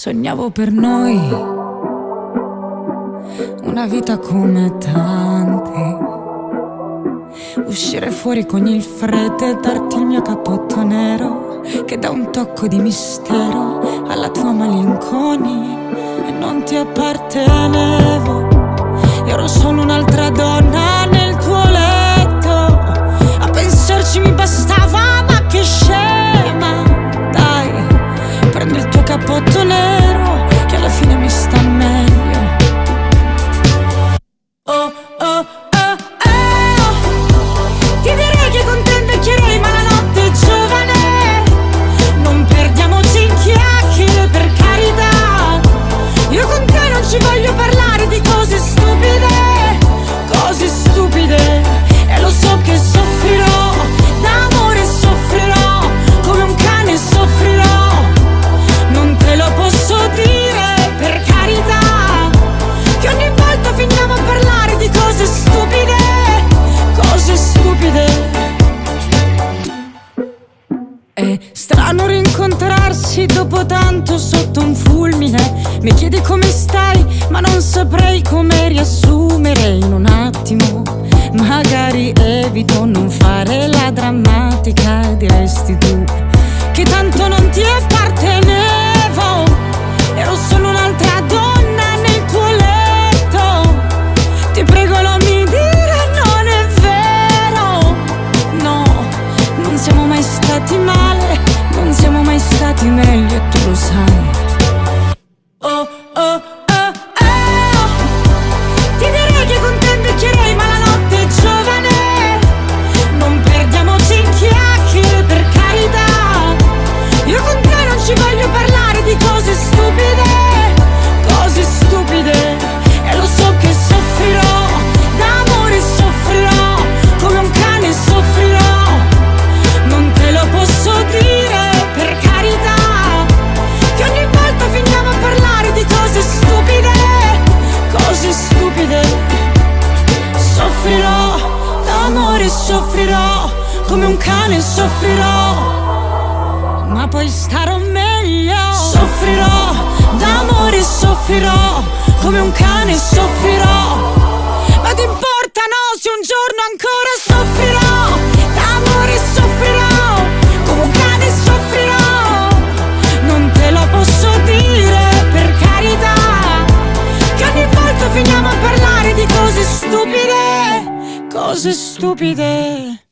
Sognavo per noi una vita come tanti, uscire fuori con il freddo e darti il mio cappotto nero che dà un tocco di mistero alla tua malinconia. E non ti appartenevo, ero solo un'altra donna nel tuo letto. A pensarci mi bastava, ma che scema. Dai, prendi il tuo cappotto nero che alla fine mi sta meglio. Oh, oh, oh, oh. Ti direi che con te invecchierei, ma la notte è giovane. Non perdiamoci in chiacchiere, per carità. Io con te non ci voglio parlare di cose stupide, cose stupide. E lo so che soffrirò, d'amore soffrirò, come un cane soffrirò. Non te lo posso dire, per carità, che ogni volta finiamo a parlare di cose stupide, cose stupide. È strano rincontrarsi dopo tanto sotto un fulmine. Mi chiedi come stai, ma non saprei come riassumere in un attimo. Magari evito non fare la drammatica, diresti tu che tanto non ti appartenevo. Ero solo un'altra donna nel tuo letto. Ti prego non mi dire non è vero. No, non siamo mai stati male, non siamo mai stati meglio e tu lo sai. Oh, oh, oh, oh. Ti direi che con te invecchierei, ma la notte è giovane. Non perdiamoci in chiacchiere, per carità. Io con te non ci voglio parlare di cose stupide, cose stupide. E lo so che soffrirò, d'amore soffrirò, come un cane soffrirò. Non te lo posso dire, per carità, che ogni volta finiamo a parlare di cose stupide, cose stupide. Soffrirò, d'amore soffrirò, come un cane soffrirò, ma poi starò meglio. Soffrirò, d'amore soffrirò, come un cane soffrirò. Ma ti importa no se un giorno ancora soffrirò, d'amore soffrirò, come un cane soffrirò. Non te lo posso dire, per carità, che ogni volta finiamo a parlare di cose stupide, cose stupide.